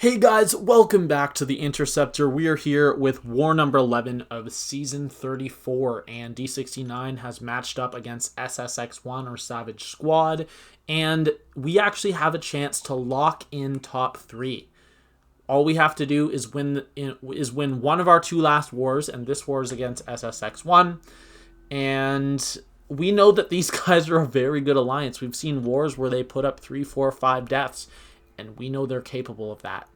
Hey guys, welcome back to The Interceptor. We are here with war number 11 of Season 34, and D69 has matched up against SSx1 or Savage Squad, and we actually have a chance to lock in top 3. All we have to do is win one of our two last wars, and this war is against SSx1, and we know that these guys are a very good alliance. We've seen wars where they put up 3, 4, 5 deaths, and we know they're capable of that.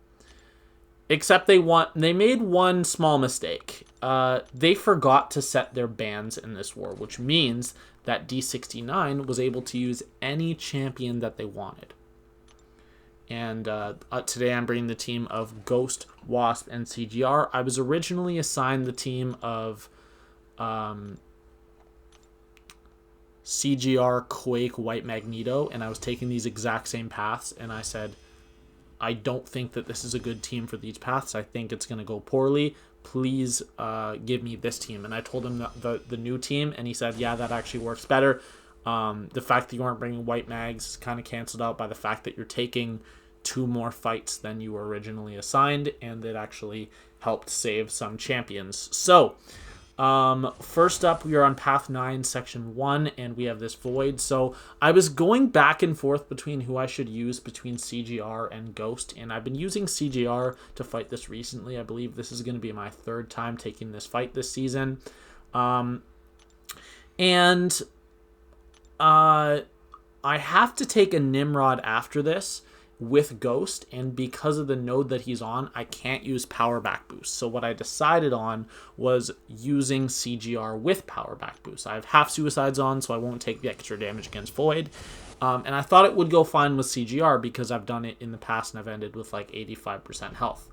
Except they made one small mistake. They forgot to set their bans in this war, which means that D69 was able to use any champion that they wanted. And today I'm bringing the team of Ghost, Wasp, and CGR. I was originally assigned the team of CGR, Quake, White Magneto, and I was taking these exact same paths, and I said, I don't think that this is a good team for these paths. I think it's going to go poorly. Please give me this team. And I told him the new team, and he said, yeah, that actually works better. The fact that you aren't bringing white mags is kind of canceled out by the fact that you're taking 2 more fights than you were originally assigned, and it actually helped save some champions. So, first up, we are on Path 9, Section 1, and we have this Void. So I was going back and forth between who I should use between CGR and Ghost, and I've been using CGR to fight this recently. I believe this is going to be my 3rd time taking this fight this season. I have to take a Nimrod after this with Ghost, and because of the node that he's on, I can't use power back boost. So what I decided on was using CGR with power back boost. I have half suicides on, so I won't take the extra damage against Void. And I thought it would go fine with CGR because I've done it in the past and I've ended with like 85% health.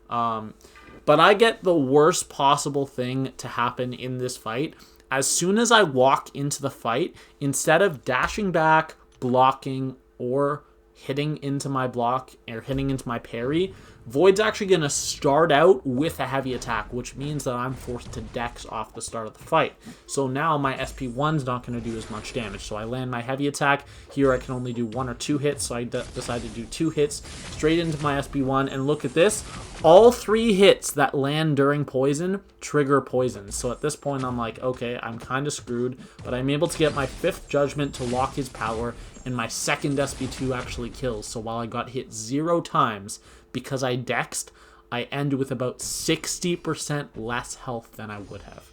But I get the worst possible thing to happen in this fight. As soon as I walk into the fight, instead of dashing back, blocking, or hitting into my block or hitting into my parry, Void's actually going to start out with a heavy attack, which means that I'm forced to dex off the start of the fight. So now my SP1's not going to do as much damage. So I land my heavy attack. Here I can only do 1 or 2 hits, so I decide to do 2 hits straight into my SP1. And look at this. All 3 hits that land during poison trigger poison. So at this point I'm like, okay, I'm kind of screwed, but I'm able to get my 5th judgment to lock his power, and my 2nd SP2 actually kills. So while I got hit 0 times, because I dexed, I end with about 60% less health than I would have,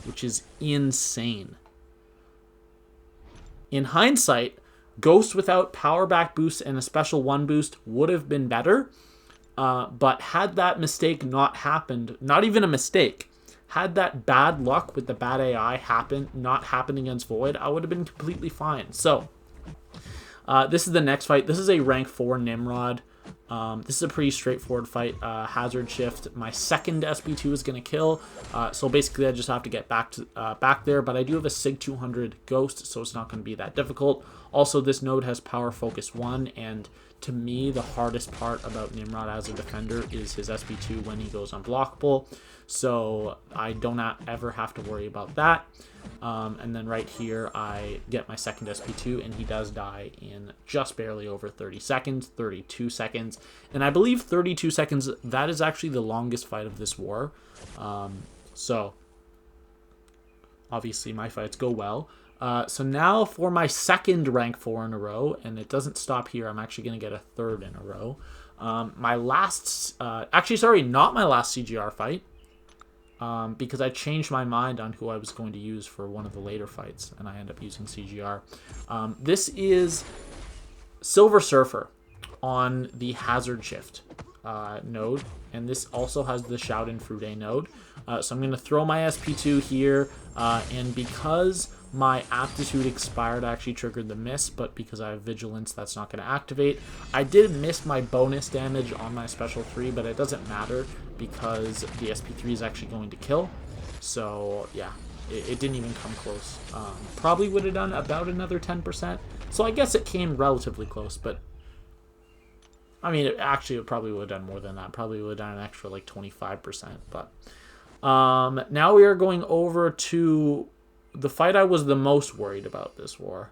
which is insane. In hindsight, Ghost without power back boost and a special 1 boost would have been better, but had that mistake not happened, not even a mistake, had that bad luck with the bad AI not happen against Void, I would have been completely fine. So, this is the next fight. This is a rank 4 Nimrod. This is a pretty straightforward fight. Hazard shift. My 2nd SP2 is going to kill. So basically I just have to get back there. But I do have a SIG 200 Ghost, so it's not going to be that difficult. Also, this node has Power Focus 1, and to me, the hardest part about Nimrod as a defender is his SP2 when he goes unblockable. So I don't ever have to worry about that. And then right here, I get my 2nd SP2, and he does die in just barely over 30 seconds, 32 seconds. And I believe 32 seconds, that is actually the longest fight of this war. So obviously my fights go well. So now for my 2nd rank 4 in a row, and it doesn't stop here. I'm actually going to get a 3rd in a row. My last, actually, sorry, not my last CGR fight, because I changed my mind on who I was going to use for one of the later fights, and I end up using CGR. This is Silver Surfer on the Hazard Shift node, and this also has the Shout and Fruit node. So I'm going to throw my SP2 here, and because my aptitude expired, I actually triggered the miss, but because I have vigilance, that's not going to activate. I did miss my bonus damage on my special 3, but it doesn't matter because the SP3 is actually going to kill. So yeah, it didn't even come close. Probably would have done about another 10%. So I guess it came relatively close, but I mean, it probably would have done more than that. Probably would have done an extra like 25%. But now we are going over to the fight I was the most worried about this war.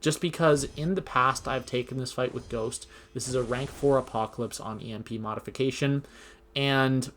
Just because in the past I've taken this fight with Ghost. This is a rank 4 Apocalypse on EMP modification, and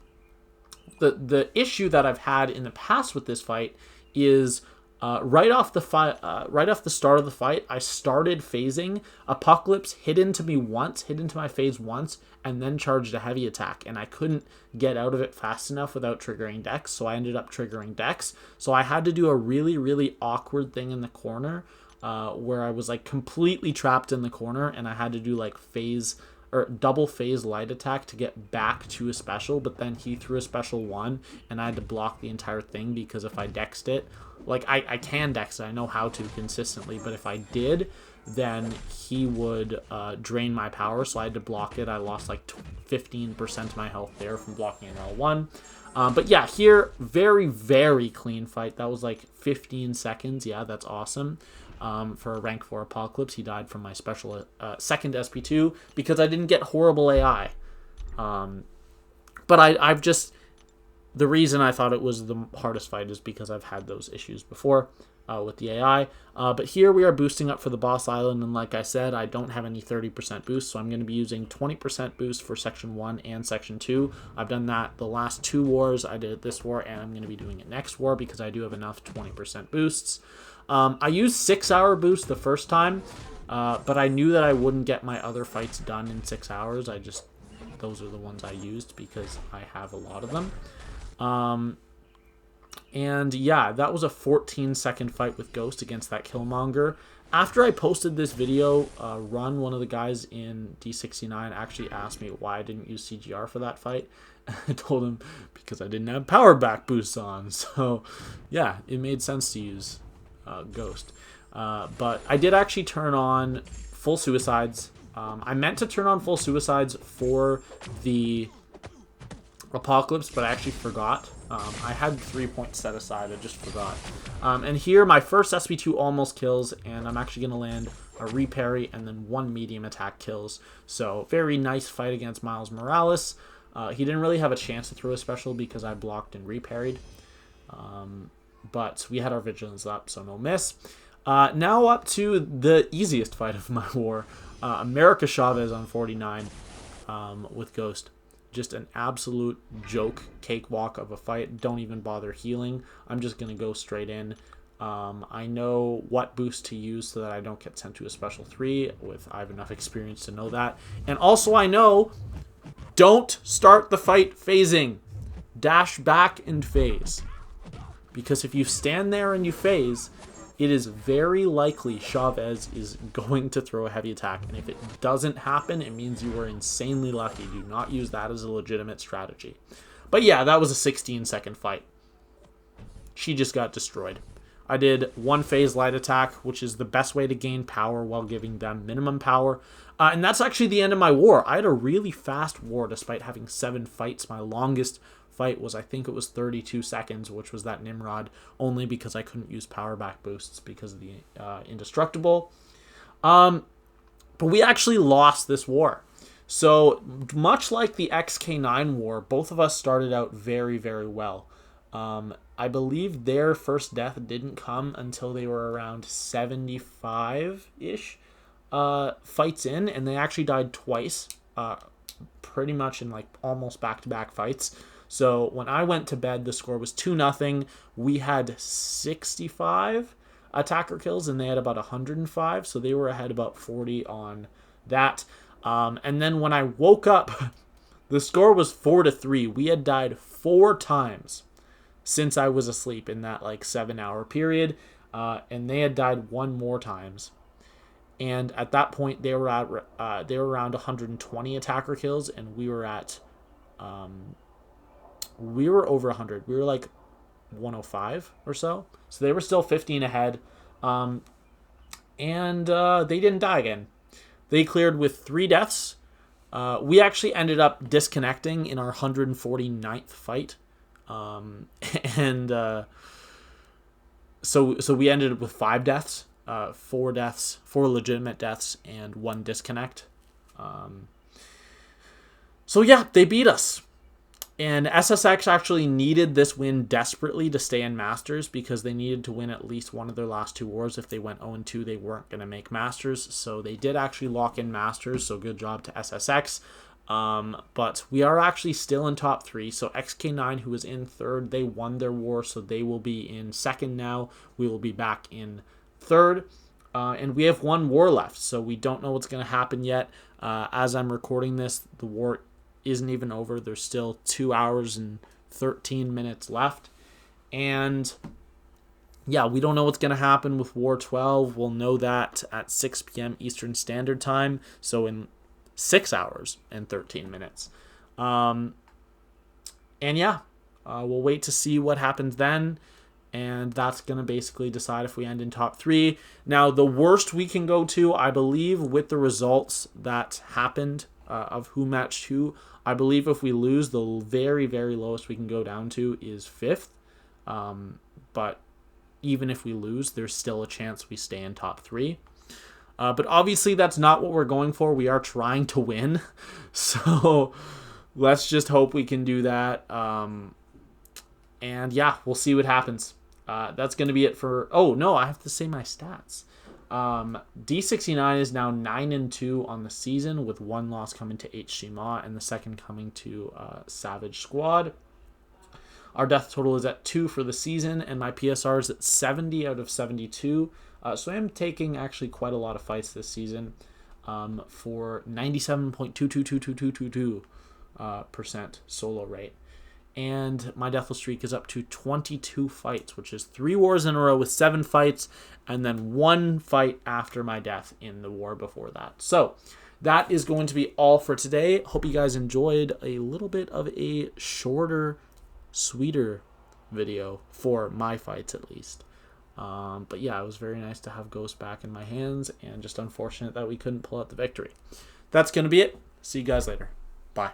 the issue that I've had in the past with this fight is right off the start of the fight, I started phasing. Apocalypse hit into my phase once, and then charged a heavy attack, and I couldn't get out of it fast enough without triggering Dex, so I ended up triggering Dex. So I had to do a really, really awkward thing in the corner, where I was like completely trapped in the corner, and I had to do like phase or double phase light attack to get back to a special, but then he threw a special 1 and I had to block the entire thing, because if I dexed it, like I can dex it, I know how to consistently, but if I did, then he would drain my power, so I had to block it. I lost like 15% of my health there from blocking an L1. But yeah, here, very, very clean fight. That was like 15 seconds. Yeah, that's awesome. For a rank 4 Apocalypse, he died from my special second SP2 because I didn't get horrible AI. But I've just... The reason I thought it was the hardest fight is because I've had those issues before with the AI. But here we are boosting up for the boss island, and like I said, I don't have any 30% boost, so I'm going to be using 20% boost for Section 1 and Section 2. I've done that the last 2 wars. I did it this war, and I'm going to be doing it next war because I do have enough 20% boosts. I used 6-hour boost the first time, but I knew that I wouldn't get my other fights done in 6 hours. Those are the ones I used because I have a lot of them. And yeah, that was a 14-second fight with Ghost against that Killmonger. After I posted this video, one of the guys in D69 actually asked me why I didn't use CGR for that fight. I told him because I didn't have power back boosts on. So yeah, it made sense to use Ghost. But I did actually turn on full suicides. I meant to turn on full suicides for the Apocalypse, but I actually forgot. I had 3 points set aside, I just forgot. And here my first SP2 almost kills, and I'm actually going to land a reparry and then 1 medium attack kills. So very nice fight against Miles Morales. He didn't really have a chance to throw a special because I blocked and reparried. But we had our vigilance up, so no miss. Now up to the easiest fight of my war. America Chavez on 49 with Ghost. Just an absolute joke cakewalk of a fight. Don't even bother healing. I'm just going to go straight in. I know what boost to use so that I don't get sent to a special 3. I have enough experience to know that. And also I know, don't start the fight phasing. Dash back and phase. Because if you stand there and you phase, it is very likely Chavez is going to throw a heavy attack. And if it doesn't happen, it means you were insanely lucky. Do not use that as a legitimate strategy. But yeah, that was a 16-second fight. She just got destroyed. I did 1 phase light attack, which is the best way to gain power while giving them minimum power. And that's actually the end of my war. I had a really fast war despite having 7 fights. My longest fight was, I think it was 32 seconds, which was that Nimrod, only because I couldn't use power back boosts because of the indestructible. But we actually lost this war. So much like the XK9 war, both of us started out very, very well. I believe their first death didn't come until they were around 75-ish fights in, and they actually died twice, pretty much in like almost back-to-back fights. So when I went to bed, the score was 2-0. We had 65 attacker kills, and they had about 105. So they were ahead about 40 on that. And then when I woke up, the score was 4-3. We had died 4 times since I was asleep in that like 7-hour period. And they had died 1 more times. And at that point, they were around 120 attacker kills, and we were at... we were over 100. We were like 105 or so. So they were still 15 ahead. And they didn't die again. They cleared with 3 deaths. We actually ended up disconnecting in our 149th fight. So we ended up with 5 deaths. 4 deaths, 4 legitimate deaths, and 1 disconnect. So yeah, they beat us. And SSx actually needed this win desperately to stay in Masters because they needed to win at least one of their last 2 wars. If they went 0-2, they weren't going to make Masters. So they did actually lock in Masters, so good job to SSx. But we are actually still in top 3. So XK9, who was in 3rd, they won their war, so they will be in 2nd now. We will be back in 3rd. And we have 1 war left, so we don't know what's going to happen yet. As I'm recording this, the war isn't even over. There's still 2 hours and 13 minutes left. And yeah, we don't know what's going to happen with War 12. We'll know that at 6 p.m. Eastern Standard Time, so in 6 hours and 13 minutes. And yeah, we'll wait to see what happens then. And that's going to basically decide if we end in top 3. Now, the worst we can go to, I believe, with the results that happened of who matched who, I believe if we lose, the very, very lowest we can go down to is 5th. But even if we lose, there's still a chance we stay in top 3. But obviously, that's not what we're going for. We are trying to win. So let's just hope we can do that. And yeah, we'll see what happens. That's going to be it for... Oh, no, I have to say my stats. D69 is now 9-2 on the season, with 1 loss coming to HC Ma and the second coming to Savage Squad. Our death total is at 2 for the season, and my PSR is at 70 out of 72. So I am taking actually quite a lot of fights this season for 97.222222% solo rate. And my deathless streak is up to 22 fights, which is 3 wars in a row with 7 fights, and then 1 fight after my death in the war before that. So that is going to be all for today. Hope you guys enjoyed a little bit of a shorter, sweeter video for my fights at least. But yeah, it was very nice to have Ghost back in my hands, and just unfortunate that we couldn't pull out the victory. That's going to be it. See you guys later. Bye.